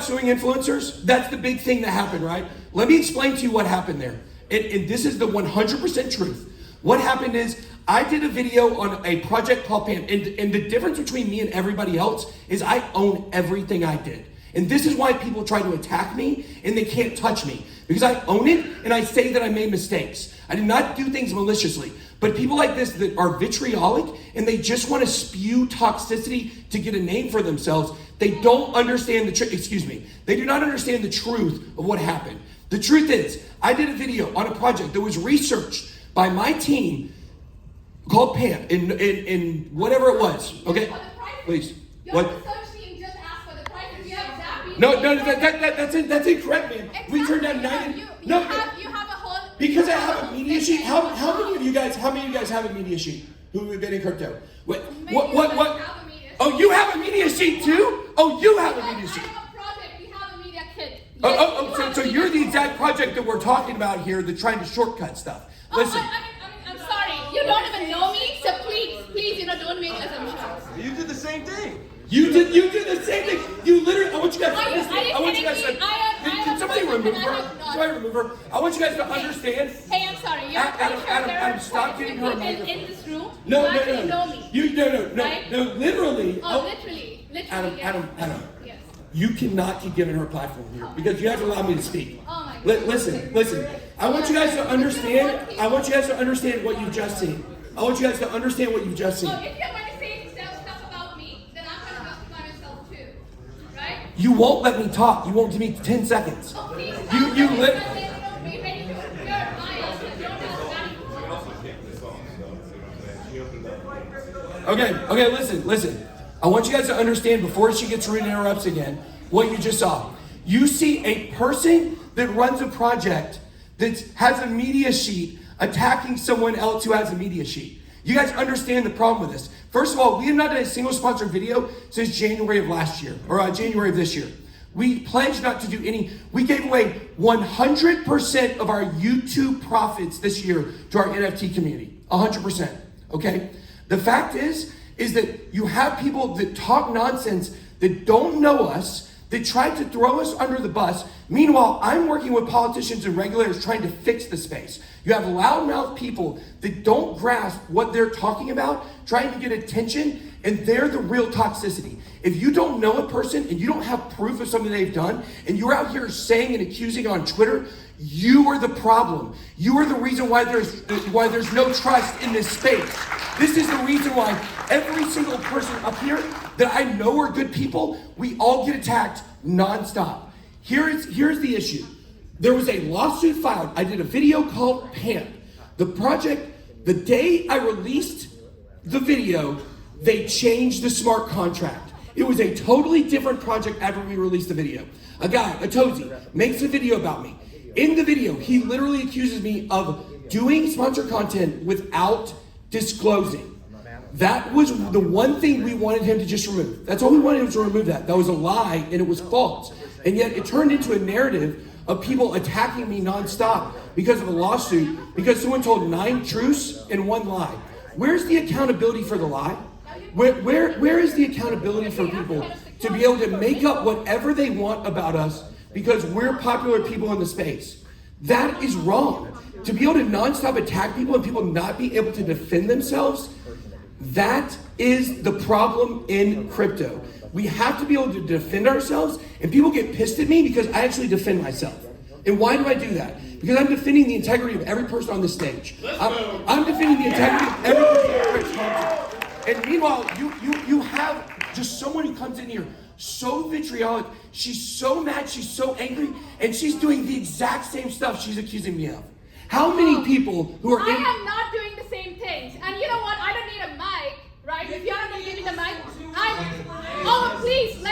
about suing influencers? That's the big thing that happened, right? Let me explain to you what happened there. And this is the 100% truth. What happened is, I did a video on a project called Pam, and the difference between me and everybody else is I own everything I did. And this is why people try to attack me and they can't touch me. Because I own it and I say that I made mistakes. I did not do things maliciously. But people like this that are vitriolic and they just want to spew toxicity to get a name for themselves, they don't understand the truth. Excuse me. They do not understand the truth of what happened. The truth is, I did a video on a project that was researched by my team called Pam in whatever it was. Okay? Please. What? No, that's incorrect, man. Exactly. We turned down 90. You have a whole. Because I have a media sheet. How many of you guys have a media sheet who have been in crypto? What? Oh, you have a media sheet too? Oh, you have a media sheet. I have a project. We have a media kit. So you're the exact project that we're talking about here that's trying to shortcut stuff. Listen. I'm sorry. You don't even know me, so please, don't make assumptions. You did the same thing. You did the same thing. You literally. I want you guys to understand. I want you guys to. Can somebody remove her? Somebody remove her. I want you guys to understand. Hey, I'm sorry. You're Adam, stop getting her a microphone. In this room. No. Know me. No. Literally. Oh, literally. Adam. Yes. You cannot keep giving her a platform here because you have to allow me to speak. Oh my God. Listen. I want you guys to understand. I want you guys to understand what you've just seen. I want you guys to understand what you've just seen. Oh, if you're going to say stuff about me, then I'm going to justify myself too, right? You won't let me talk. You won't give me 10 seconds. Oh, please. You let. Okay, listen. I want you guys to understand before she gets rude and interrupts again, what you just saw. You see a person that runs a project that has a media sheet attacking someone else who has a media sheet. You guys understand the problem with this. First of all, we have not done a single sponsored video since January of last year, or January of this year. We pledged not to do any. We gave away 100% of our YouTube profits this year to our NFT community. 100%, okay? The fact is that you have people that talk nonsense, that don't know us, that tried to throw us under the bus. Meanwhile, I'm working with politicians and regulators trying to fix the space. You have loudmouth people that don't grasp what they're talking about, trying to get attention, and they're the real toxicity. If you don't know a person and you don't have proof of something they've done, and you're out here saying and accusing on Twitter, you are the problem. You are the reason why there's no trust in this space. This is the reason why every single person up here that I know are good people, we all get attacked nonstop. Here's the issue. There was a lawsuit filed. I did a video called Pam. The project, the day I released the video, they changed the smart contract. It was a totally different project after we released the video. A guy, a Tozy, makes a video about me. In the video, he literally accuses me of doing sponsored content without disclosing. That was the one thing we wanted him to just remove. That's all we wanted him to remove that. That was a lie and it was false. And yet it turned into a narrative of people attacking me nonstop because of a lawsuit, because someone told 9 truths and 1 lie. Where's the accountability for the lie? Where is the accountability for people to be able to make up whatever they want about us because we're popular people in the space? That is wrong. To be able to nonstop attack people and people not be able to defend themselves, that is the problem in crypto. We have to be able to defend ourselves, and people get pissed at me because I actually defend myself. And why do I do that? Because I'm defending the integrity of every person on this stage. I'm defending the integrity of every person on this stage. And meanwhile, you have just someone who comes in here so vitriolic, she's so mad, she's so angry, and she's doing the exact same stuff she's accusing me of. How many people who are I am not doing the same things. And you know what? I don't need a mic, right? If you're not going to give me the mic, please, no.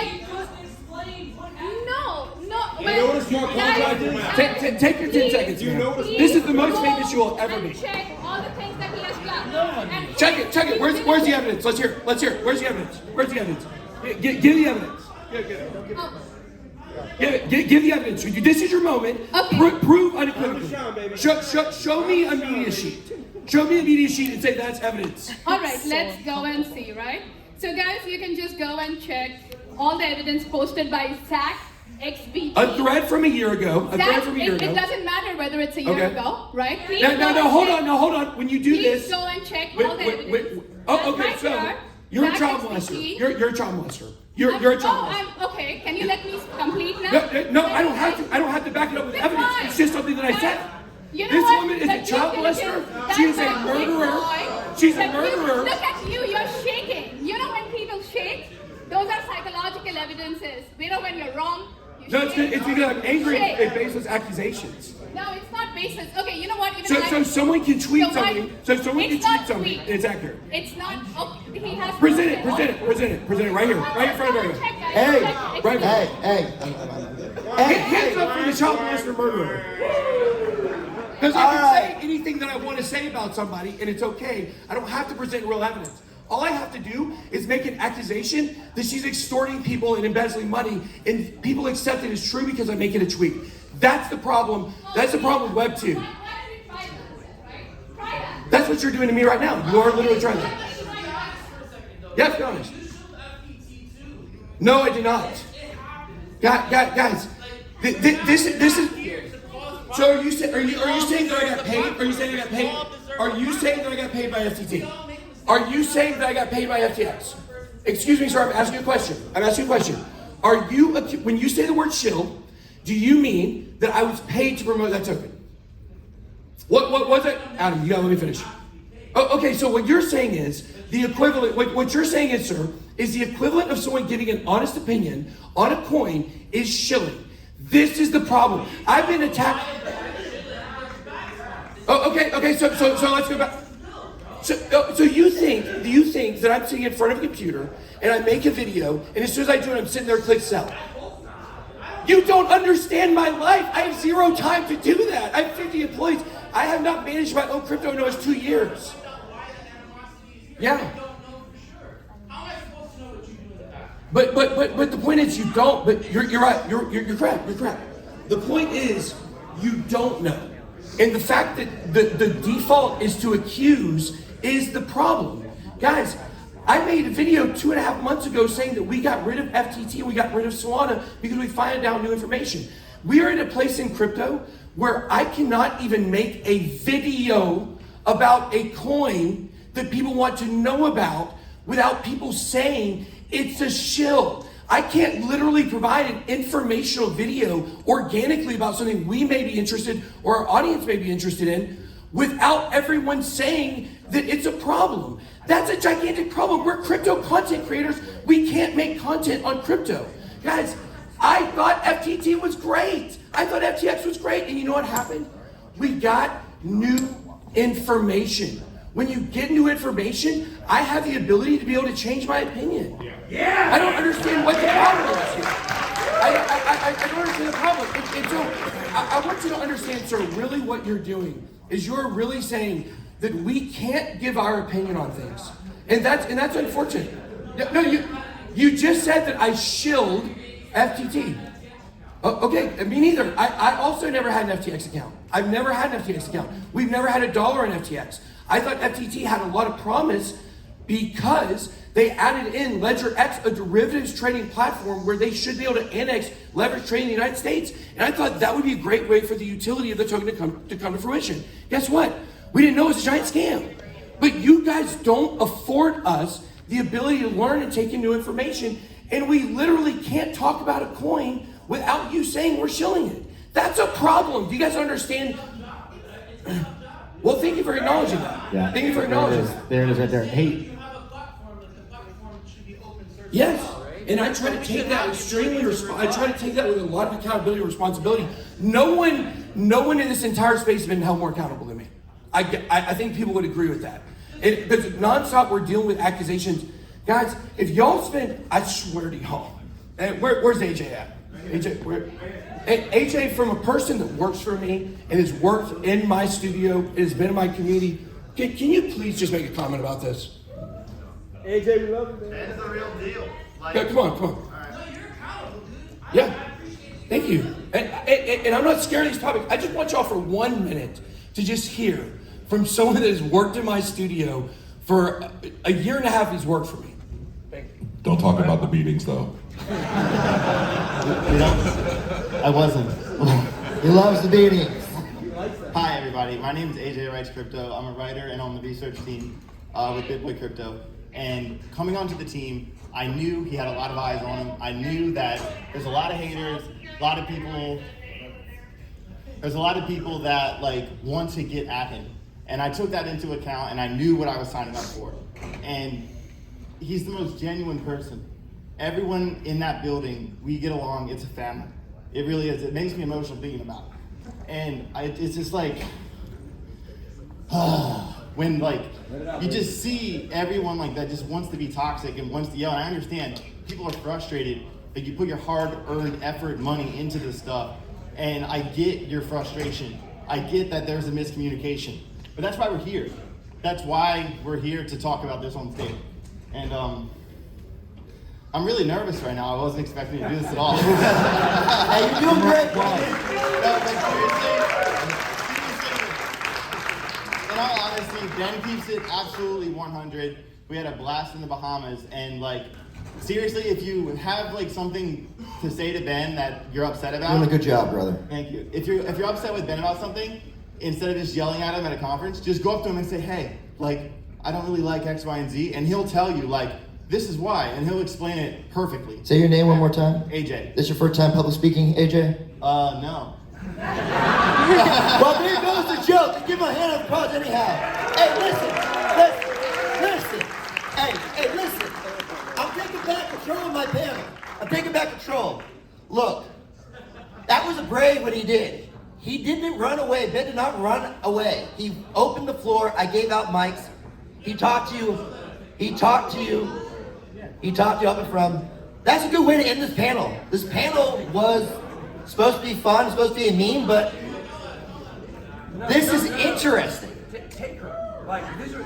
You know what a smart contract is? Take your 10 seconds. This is the most famous you will ever be. Check all the things that he has done. Check it. Where's the evidence? Let's hear it. Where's the evidence? Give the evidence. Give the evidence. This is your moment. Okay. Prove unequivocally. Show me a media sheet. Show me a media sheet and say that's evidence. All right, let's go and see, right? So guys, you can just go and check all the evidence posted by Zach XBT. A thread from a year ago. A thread from a year ago. It doesn't matter whether it's a year ago, right? Please No, hold on. When you do please this. go and check all the evidence. Oh, okay, so you're a child molester. You're a child molester. You're a child molester. Okay. Can you let me complete now? No, I don't have to. I don't have to back it up with evidence. It's just something that I said. You know This what? woman is The a child due molester. diligence, She is that's a big murderer. boy. She's a murderer. Look at you. You're shaking. You know when people shake? Those are psychological evidences. You know when you're wrong. No, it's because I'm angry at baseless accusations. No, it's not baseless. Okay, you know what? Even So someone can tweet something. So someone can it's tweet not something. tweet. It's accurate. It's not. Oh, he has. Present it right here, right in front of everyone. Hey, Right here. hey. Hands up for the child molester murderer. Because I can say anything that I want to say about somebody, and it's okay. I don't have to present real evidence. All I have to do is make an accusation that she's extorting people and embezzling money, and people accept it as true because I make it a tweet. That's the problem. That's the problem with Web 2. That's what you're doing to me right now. You are literally trying to. Yes, be honest. No, I did not. Guys, this is. So are you saying that I got paid? Are you saying I got paid? Are you saying that I got paid by FTT? Are you saying that I got paid by FTX? Excuse me, sir. I'm asking you a question. Are you when you say the word shill? Do you mean that I was paid to promote that token? What was it? Adam, you gotta let me finish. Oh, okay, so what you're saying is the equivalent. What you're saying is, sir, is the equivalent of someone giving an honest opinion on a coin is shilling. This is the problem. I've been attacked. Oh, okay. So let's go back. So do you think that I'm sitting in front of a computer and I make a video, and as soon as I do it, I'm sitting there, click sell? You don't understand my life. I have zero time to do that. I have 50 employees. I have not managed my own crypto in almost 2 years. Yeah. But the point is you don't. But you're right. You're correct. The point is you don't know, and the fact that the default is to accuse is the problem, guys. I made a video 2.5 months ago saying that we got rid of FTT and we got rid of Solana because we found out new information. We are in a place in crypto where I cannot even make a video about a coin that people want to know about without people saying it's a shill. I can't literally provide an informational video organically about something we may be interested or our audience may be interested in without everyone saying that it's a problem. That's a gigantic problem. We're crypto content creators. We can't make content on crypto. Guys, I thought FTT was great. I thought FTX was great. And you know what happened? We got new information. When you get new information, I have the ability to be able to change my opinion. Yeah. I don't understand what the problem is here. I don't understand the problem. And so I want you to understand, sir, really what you're doing is you're really saying that we can't give our opinion on things. And that's unfortunate. No, you just said that I shilled FTT. Okay, me neither. I also never had an FTX account. I've never had an FTX account. We've never had $1 in FTX. I thought FTT had a lot of promise because they added in LedgerX, a derivatives trading platform where they should be able to annex leverage trading in the United States. And I thought that would be a great way for the utility of the token to come to fruition. Guess what? We didn't know it was a giant scam. But you guys don't afford us the ability to learn and take in new information. And we literally can't talk about a coin without you saying we're shilling it. That's a problem. Do you guys understand? Well, thank you for acknowledging that. Yeah. Thank you for acknowledging that. There it is right there. Hey. Yes, and I try to take that I try to take that with a lot of accountability and responsibility. No one in this entire space has been held more accountable than me. I think people would agree with that. Because nonstop we're dealing with accusations. Guys, if y'all spend, I swear to y'all, where's AJ at? AJ, from a person that works for me and has worked in my studio, and has been in my community, can you please just make a comment about this? AJ, we love you, man. That is a real deal. Like, Yeah, come on. No, you're accountable, dude. Yeah, thank you. And I'm not scared of these topics. I just want y'all for 1 minute to just hear from someone that has worked in my studio for a year and a half. He's worked for me. Thank you. Don't talk about the beatings, though. We don't. I wasn't. He loves the beatings. Hi, everybody. My name is AJ Writes Crypto. I'm a writer and on the research team with Bitboy Crypto. And coming onto the team, I knew he had a lot of eyes on him. I knew that there's a lot of haters, a lot of people. There's a lot of people that like want to get at him. And I took that into account and I knew what I was signing up for. And he's the most genuine person. Everyone in that building, we get along, it's a family. It really is. It makes me emotional thinking about it. And it's just like, when like, you just see everyone like that just wants to be toxic and wants to yell. And I understand people are frustrated that you put your hard-earned effort, money into this stuff. And I get your frustration. I get that there's a miscommunication. But that's why we're here. That's why we're here to talk about this on stage. And I'm really nervous right now. I wasn't expecting to do this at all. Hey, you're doing great, bro. No, but seriously, in all honesty, Ben keeps it absolutely 100. We had a blast in the Bahamas, and like, seriously, if you have like something to say to Ben that you're upset about, Doing a good job, brother. thank you. If you're upset with Ben about something, instead of just yelling at him at a conference, just go up to him and say, hey, like, I don't really like X, Y, and Z, and he'll tell you like, this is why, and he'll explain it perfectly. Say your name one more time. AJ. This your first time public speaking, AJ? No. Well, there goes the joke. Just give him a hand of applause anyhow. Hey, listen. Hey, listen. I'm taking back control of my panel. I'm taking back control. Look, that was brave what he did. He didn't run away. Ben did not run away. He opened the floor. I gave out mics. He talked to you. He talked to you up and from. That's a good way to end this panel. This panel was supposed to be fun, supposed to be a meme, but this is interesting. Take her. Like, these are,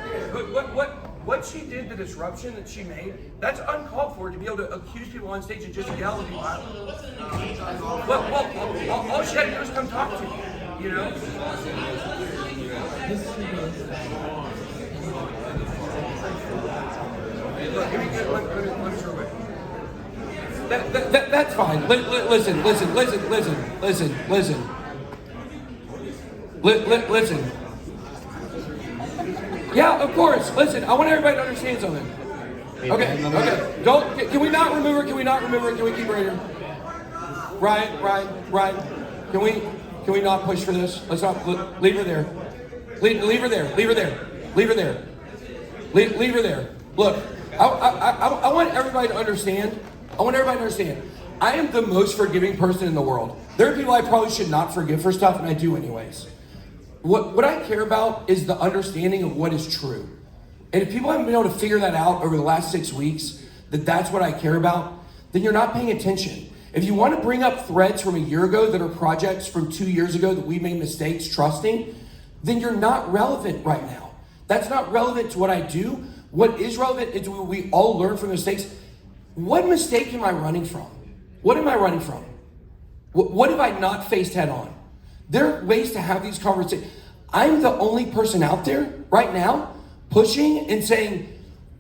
what she did, the disruption that she made, that's uncalled for to be able to accuse people on stage and just yell and be violent. Well, all she had to do was come talk to you, you know? Look, let me show it. That's fine. Listen. Yeah, of course. Listen, I want everybody to understand something. Okay. Don't. Can we not remove her? Can we keep her here? Ryan. Can we not push for this? Let's not leave her there. Leave her there. Look, I want everybody to understand. I am the most forgiving person in the world. There are people I probably should not forgive for stuff, and I do anyways. What I care about is the understanding of what is true. And if people haven't been able to figure that out over the last 6 weeks, that's what I care about, then you're not paying attention. If you want to bring up threads from a year ago that are projects from 2 years ago that we made mistakes trusting, then you're not relevant right now. That's not relevant to what I do. What is relevant is we all learn from mistakes. What mistake am I running from? What am I running from? What have I not faced head on? There are ways to have these conversations. I'm the only person out there right now pushing and saying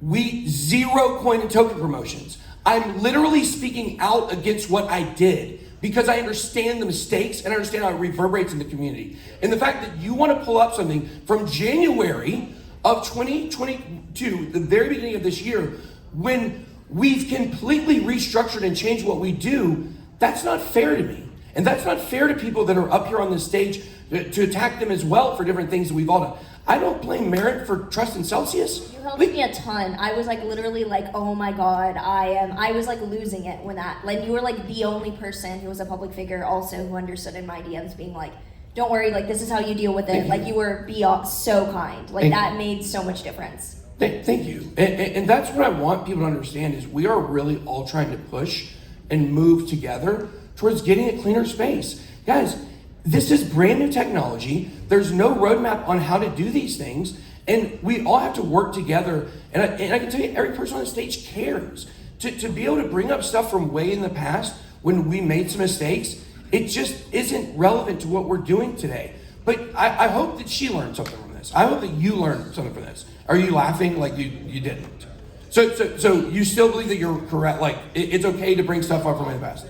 we zero coin and token promotions. I'm literally speaking out against what I did because I understand the mistakes and I understand how it reverberates in the community. And the fact that you want to pull up something from January of 2022, the very beginning of this year, when we've completely restructured and changed what we do, that's not fair to me. And that's not fair to people that are up here on this stage to attack them as well for different things that we've all done. I don't blame Merritt for trusting Celsius. You helped me a ton. I was like literally like, oh my God, I was like losing it when that, like you were like the only person who was a public figure also who understood in my DMs being like, don't worry, like this is how you deal with it. Like you were beyond so kind. Like that made so much difference. Thank you. And that's what I want people to understand is we are really all trying to push and move together towards getting a cleaner space. Guys, this is brand new technology. There's no roadmap on how to do these things. And we all have to work together. And I can tell you, every person on the stage cares. To be able to bring up stuff from way in the past when we made some mistakes, it just isn't relevant to what we're doing today. But I hope that she learned something from this. I hope that you learned something from this. Are you laughing like you didn't? So you still believe that you're correct? Like it's okay to bring stuff up from the past?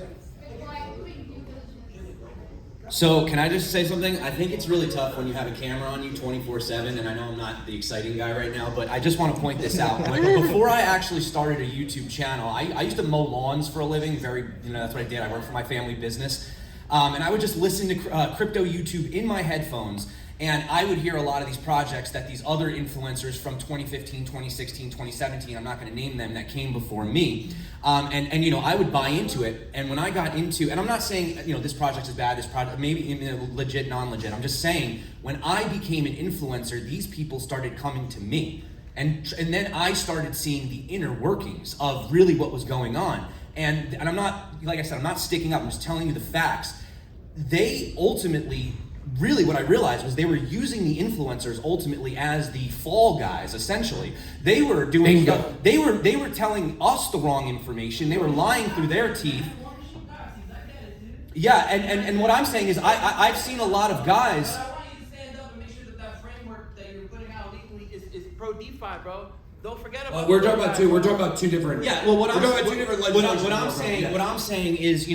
So can I just say something? I think it's really tough when you have a camera on you 24/7, and I know I'm not the exciting guy right now, but I just want to point this out. Before I actually started a YouTube channel, I used to mow lawns for a living. That's what I did. I worked for my family business, and I would just listen to crypto YouTube in my headphones. And I would hear a lot of these projects that these other influencers from 2015, 2016, 2017, I'm not going to name them, that came before me. And I would buy into it. And when I got into, and I'm not saying, this project is bad, this project, maybe legit, non-legit. I'm just saying, when I became an influencer, these people started coming to me. And then I started seeing the inner workings of really what was going on. And I'm not, like I said, I'm not sticking up, I'm just telling you the facts. They ultimately, really what I realized was they were using the influencers ultimately as the fall guys, essentially. They were doing stuff, they were telling us the wrong information, they were lying through their teeth. Yeah, and what I'm saying is I've seen a lot of guys. I want you to stand up and make sure that framework that you're putting out legally is pro DeFi, bro. Don't forget about We're talking about two different. Yeah, well, what I'm I'm saying is,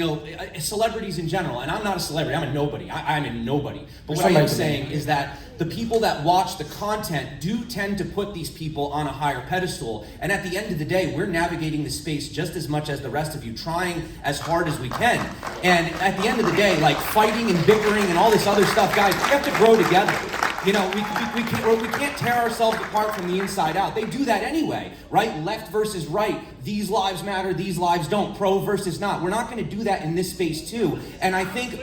celebrities in general, and I'm not a celebrity, I'm a nobody. I'm a nobody. But what I am saying is that the people that watch the content do tend to put these people on a higher pedestal. And at the end of the day, we're navigating the space just as much as the rest of you, trying as hard as we can. And at the end of the day, like fighting and bickering and all this other stuff, guys, we have to grow together. We can't tear ourselves apart from the inside out. They do that anyway, right? Left versus right. These lives matter, these lives don't. Pro versus not. We're not going to do that in this space too. And I think...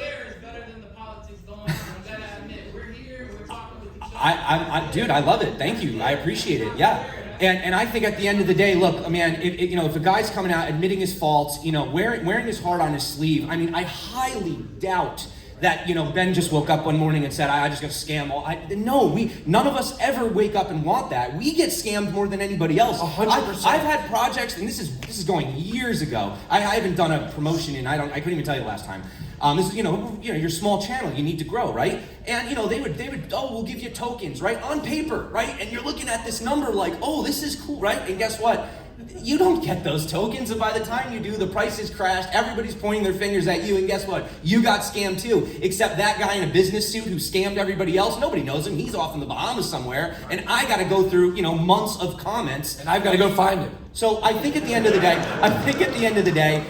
Dude, I love it. Thank you. I appreciate it. Yeah. And I think at the end of the day, look, man, if a guy's coming out admitting his faults, wearing his heart on his sleeve, I mean, I highly doubt that, Ben just woke up one morning and said, I just got scammed. None of us ever wake up and want that. We get scammed more than anybody else. 100%. I've had projects, and this is going years ago. I haven't done a promotion in, I couldn't even tell you the last time. This is, your small channel, you need to grow, right? And, they would, we'll give you tokens, right? On paper, right? And you're looking at this number like, this is cool, right? And guess what? You don't get those tokens, and by the time you do, the prices crashed, everybody's pointing their fingers at you, and guess what? You got scammed too, except that guy in a business suit who scammed everybody else, nobody knows him, he's off in the Bahamas somewhere, and I gotta go through, months of comments. And I've gotta go find him. So I think at the end of the day,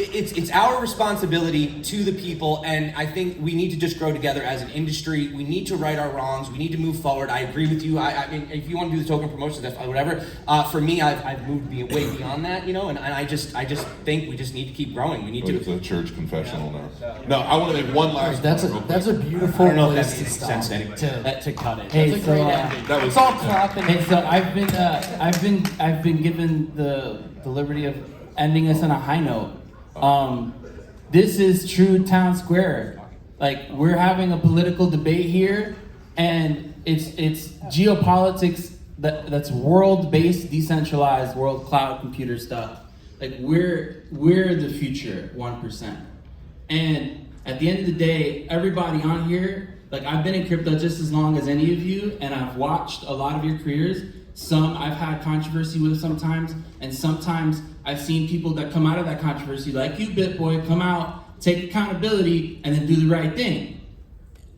it's our responsibility to the people, and I think we need to just grow together as an industry. We need to right our wrongs. We need to move forward. I agree with you. I mean, if you want to do the token promotions, that's fine, whatever. For me, I've moved way beyond that, and I just think we just need to keep growing. We need to. It's a church confessional now. No, I want to make one last. That's a beautiful place to stop to cut it. Hey, so it's all clapping. Hey, so I've been given the liberty of ending us on a high note. This is true town square. Like, we're having a political debate here, and it's geopolitics that's world-based, decentralized, world cloud computer stuff. Like, we're the future 1%. And at the end of the day, everybody on here, like, I've been in crypto just as long as any of you, and I've watched a lot of your careers. Some I've had controversy with sometimes, and sometimes I've seen people that come out of that controversy, like you, Bitboy, come out, take accountability, and then do the right thing.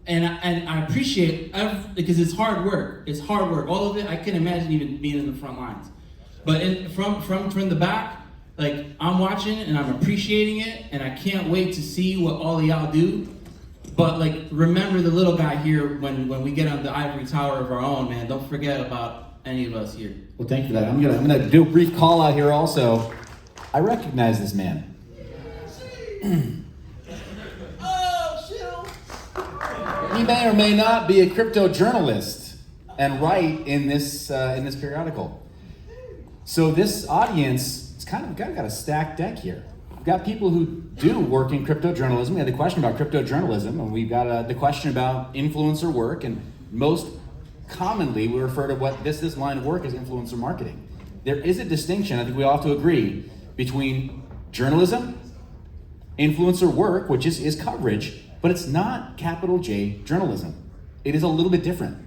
And I appreciate because it's hard work. It's hard work. All of it, I can imagine even being in the front lines. But from the back, like, I'm watching and I'm appreciating it, and I can't wait to see what all of y'all do. But, like, remember the little guy here when we get on the ivory tower of our own, man. Don't forget about any of us here. Well, thank you for that. I'm gonna do a brief call out here also. I recognize this man. He may or may not be a crypto journalist and write in this periodical. So this audience, it's kind of got a stacked deck here. We've got people who do work in crypto journalism. We had the question about crypto journalism, and we've got the question about influencer work, and most commonly we refer to what this line of work as influencer marketing. There is a distinction, I think we all have to agree, between journalism, influencer work, which is coverage, but it's not capital J journalism. It is a little bit different.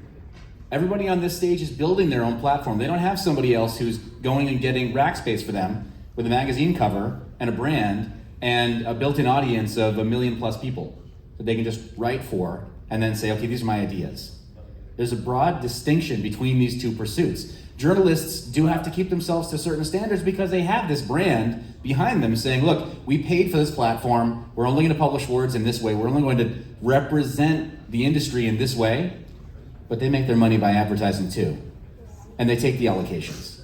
Everybody on this stage is building their own platform. They don't have somebody else who's going and getting rack space for them with a magazine cover and a brand and a built-in audience of 1 million+ people. that they can just write for and then say, okay, these are my ideas. There's a broad distinction between these two pursuits. Journalists do have to keep themselves to certain standards because they have this brand behind them saying, look, we paid for this platform, we're only going to publish words in this way, we're only going to represent the industry in this way, but they make their money by advertising too. And they take the allocations.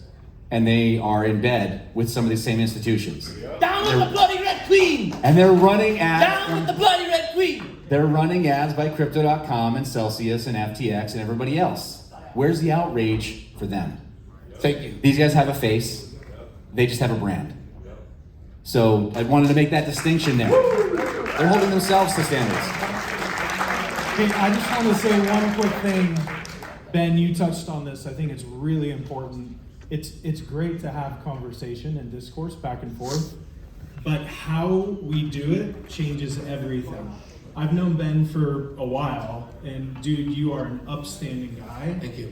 And they are in bed with some of these same institutions. Down with the bloody Red Queen! And they're running ads. Down with the bloody Red Queen! They're running ads by Crypto.com and Celsius and FTX and everybody else. Where's the outrage for them? Thank you. These guys have a face. They just have a brand. So I wanted to make that distinction there. They're holding themselves to standards. Okay, I just want to say one quick thing. Ben, you touched on this. I think it's really important. It's great to have conversation and discourse back and forth, but how we do it changes everything. I've known Ben for a while, and dude, you are an upstanding guy. Thank you.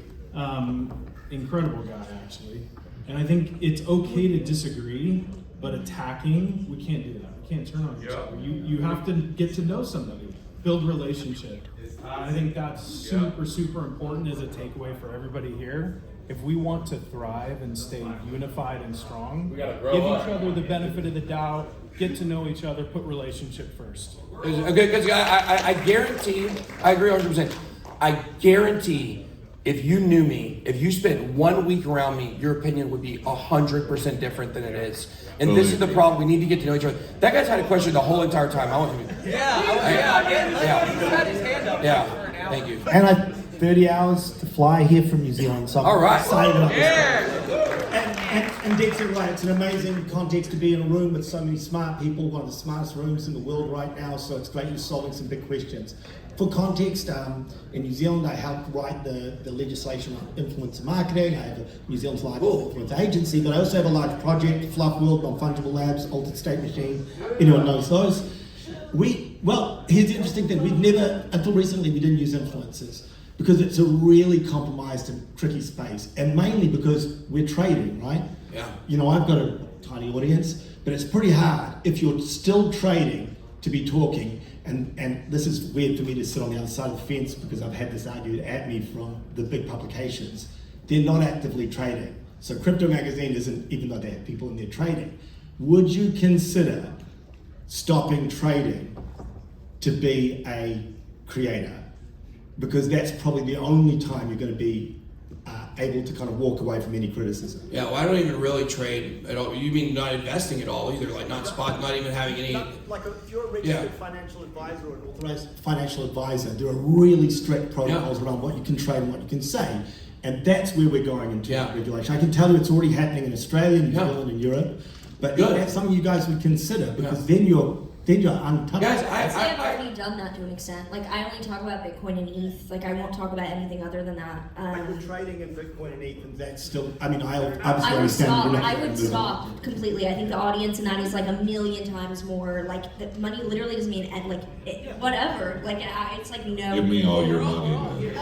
Incredible guy, actually. And I think it's okay to disagree, but attacking, we can't do that. We can't turn on each other. You have to get to know somebody, build relationship. I think that's super important as a takeaway for everybody here. If we want to thrive and stay unified and strong, give each other the benefit of the doubt, get to know each other, put relationship first. Okay, because I guarantee, I agree 100%. I guarantee if you knew me, if you spent 1 week around me, your opinion would be 100% different than it is. And this is the problem. We need to get to know each other. That guy's had a question the whole entire time. I want him to. Yeah. Thank you. And I 30 hours to fly here from New Zealand, so I'm excited about this. And Dick's right, it's an amazing context to be in a room with so many smart people, one of the smartest rooms in the world right now, so it's great you're solving some big questions. For context, in New Zealand I helped write the legislation on influencer marketing. I have New Zealand's largest influence agency, but I also have a large project, Fluff World, Non-Fungible Labs, Altered State Machine, anyone knows those. Well, here's the interesting thing, we've never, until recently, we didn't use influencers, because it's a really compromised and tricky space, and mainly because we're trading, right? Yeah. You know, I've got a tiny audience, but it's pretty hard if you're still trading to be talking, and this is weird for me to sit on the other side of the fence because I've had this argued at me from the big publications. They're not actively trading. So Crypto Magazine isn't, even though they have people in there trading. Would you consider stopping trading to be a creator? Because that's probably the only time you're going to be able to kind of walk away from any criticism. Yeah, well, I don't even really trade at all. You mean not investing at all either? Like not even having any. Like if you're a registered financial advisor or an authorized financial advisor, there are really strict protocols around what you can trade and what you can say. And that's where we're going into regulation. I can tell you it's already happening in Australia, New Zealand, and Europe. But that's something you guys would consider, because then you're untouchable. Guys, I've already done that to an extent. Like, I only talk about Bitcoin and ETH. Like, I won't talk about anything other than that. Like, we're trading in Bitcoin and ETH, and that's still, I mean, I would stop completely. I think the audience in that is like a million times more. Like, the money literally doesn't mean, whatever. Like, it's like, no. Give me all your money.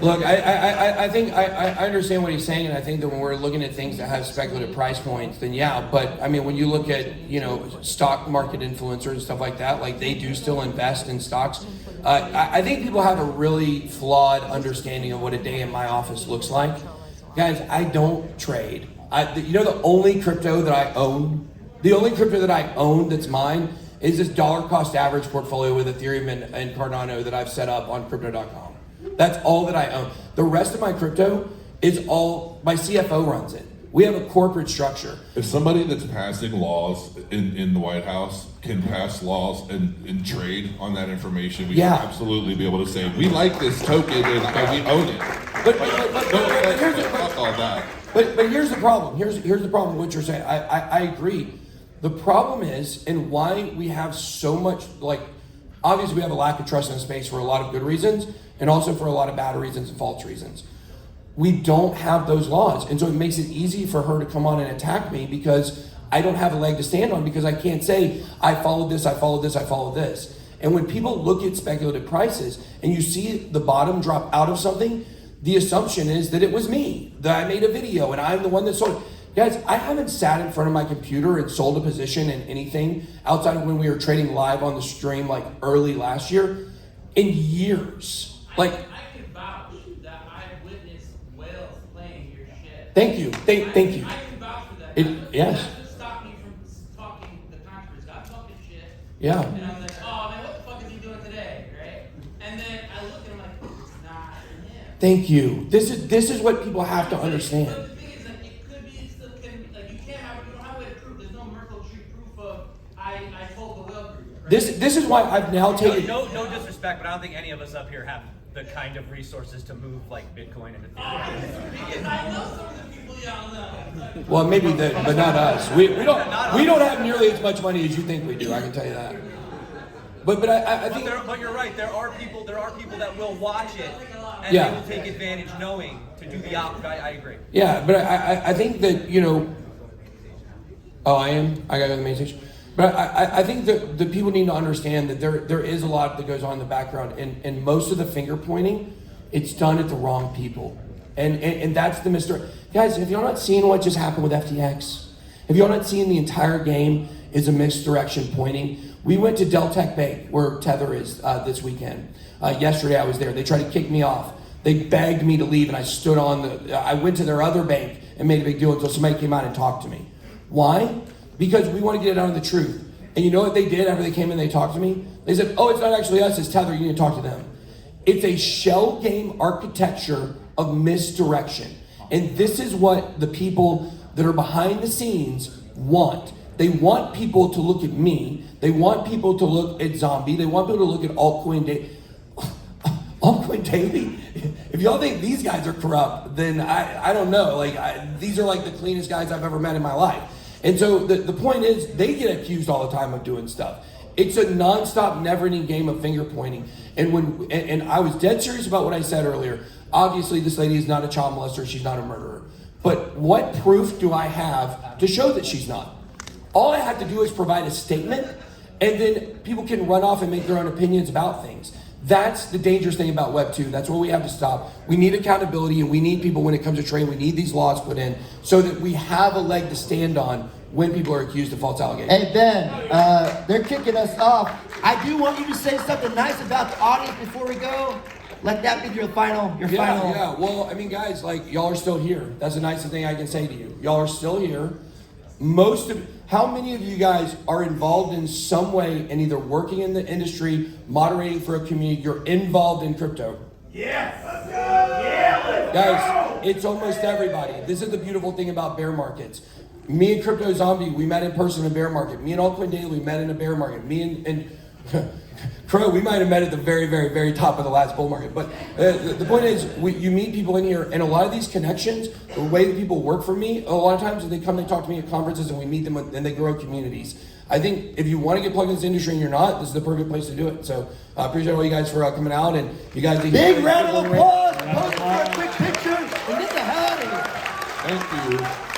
Look, I think I understand what he's saying, and I think that when we're looking at things that have speculative price points, then yeah. But I mean, when you look at stock market influencers and stuff like that, like they do still invest in stocks. I think people have a really flawed understanding of what a day in my office looks like. Guys, I don't trade. The only crypto that I own, that's mine, is this dollar cost average portfolio with Ethereum and Cardano that I've set up on Crypto.com. That's all that I own. The rest of my crypto is all, my CFO runs it. We have a corporate structure. If somebody that's passing laws in the White House can pass laws and trade on that information, we can absolutely be able to say, we like this token and we own it. But here's the problem. Here's the problem with what you're saying. I agree. The problem is, and why we have so much, obviously we have a lack of trust in the space for a lot of good reasons, and also for a lot of bad reasons and false reasons. We don't have those laws, and so it makes it easy for her to come on and attack me because I don't have a leg to stand on, because I can't say, I followed this, I followed this, I followed this. And when people look at speculative prices and you see the bottom drop out of something, the assumption is that it was me, that I made a video and I'm the one that sold it. Guys, I haven't sat in front of my computer and sold a position in anything outside of when we were trading live on the stream like early last year in years. Like, I can vouch that I've witnessed whales playing your shit. thank you. Thank you. I can vouch for that. Yes. That doesn't stop me from talking the controversy. I'm talking shit. Yeah. And I'm like, oh man, what the fuck is he doing today? Right? And then I look and I'm like, it's not him. Thank you. This is what people have to understand. But the thing is, like, it could be, it still can, like, you don't have a way to prove. There's no Merkle Tree proof of I told the whale group. Right? This is why I've now taken. No disrespect, but I don't think any of us up here have the kind of resources to move like Bitcoin and Ethereum. Because I know some of the people y'all know. Well, maybe but not us. We don't have nearly as much money as you think we do. I can tell you that. But I think. But you're right. There are people that will watch it and Yeah. they will take advantage, knowing to do the opposite. I agree. Yeah, but I think that, you know. Oh, I am. I gotta go to the main station. But I think that the people need to understand that there is a lot that goes on in the background, and most of the finger pointing, it's done at the wrong people, and that's the mystery. Guys, if you're not seeing what just happened with FTX, if you're not seeing the entire game is a misdirection pointing. We went to Deltec Bank, where Tether is, this weekend. Yesterday I was there. They tried to kick me off. They begged me to leave, and I stood on I went to their other bank and made a big deal until somebody came out and talked to me. Why? Because we want to get out of the truth. And you know what they did after they came in and they talked to me? They said, oh, it's not actually us, it's Tether, you need to talk to them. It's a shell game architecture of misdirection. And this is what the people that are behind the scenes want. They want people to look at me. They want people to look at Zombie. They want people to look at Altcoin Daily. Altcoin Daily? If y'all think these guys are corrupt, then I don't know. These are like the cleanest guys I've ever met in my life. And so the point is, they get accused all the time of doing stuff. It's a nonstop, never-ending game of finger pointing. And I was dead serious about what I said earlier. Obviously, this lady is not a child molester. She's not a murderer. But what proof do I have to show that she's not? All I have to do is provide a statement, and then people can run off and make their own opinions about things. That's the dangerous thing about Web 2. That's what we have to stop. We need accountability, and we need people when it comes to trading. We need these laws put in so that we have a leg to stand on when people are accused of false allegations. Hey, Ben, they're kicking us off. I do want you to say something nice about the audience before we go. Let that be your final. Yeah. Well, I mean, guys, y'all are still here. That's the nicest thing I can say to you. Y'all are still here. How many of you guys are involved in some way in either working in the industry, moderating for a community, you're involved in crypto? Yes. Let's go. Yeah, let's Guys, it's almost everybody. This is the beautiful thing about bear markets. Me and Crypto Zombie, we met in person in a bear market. Me and Altcoin Daily, we met in a bear market. Me and Crow, we might have met at the very, very, very top of the last bull market. But the point is, you meet people in here, and a lot of these connections, the way that people work for me, a lot of times they come, they talk to me at conferences, and we meet them, and they grow communities. I think if you want to get plugged into this industry and you're not, this is the perfect place to do it. So I appreciate all you guys for coming out, and you guys. Big round of applause. Post for a quick picture, and get the hell out of here. Thank you.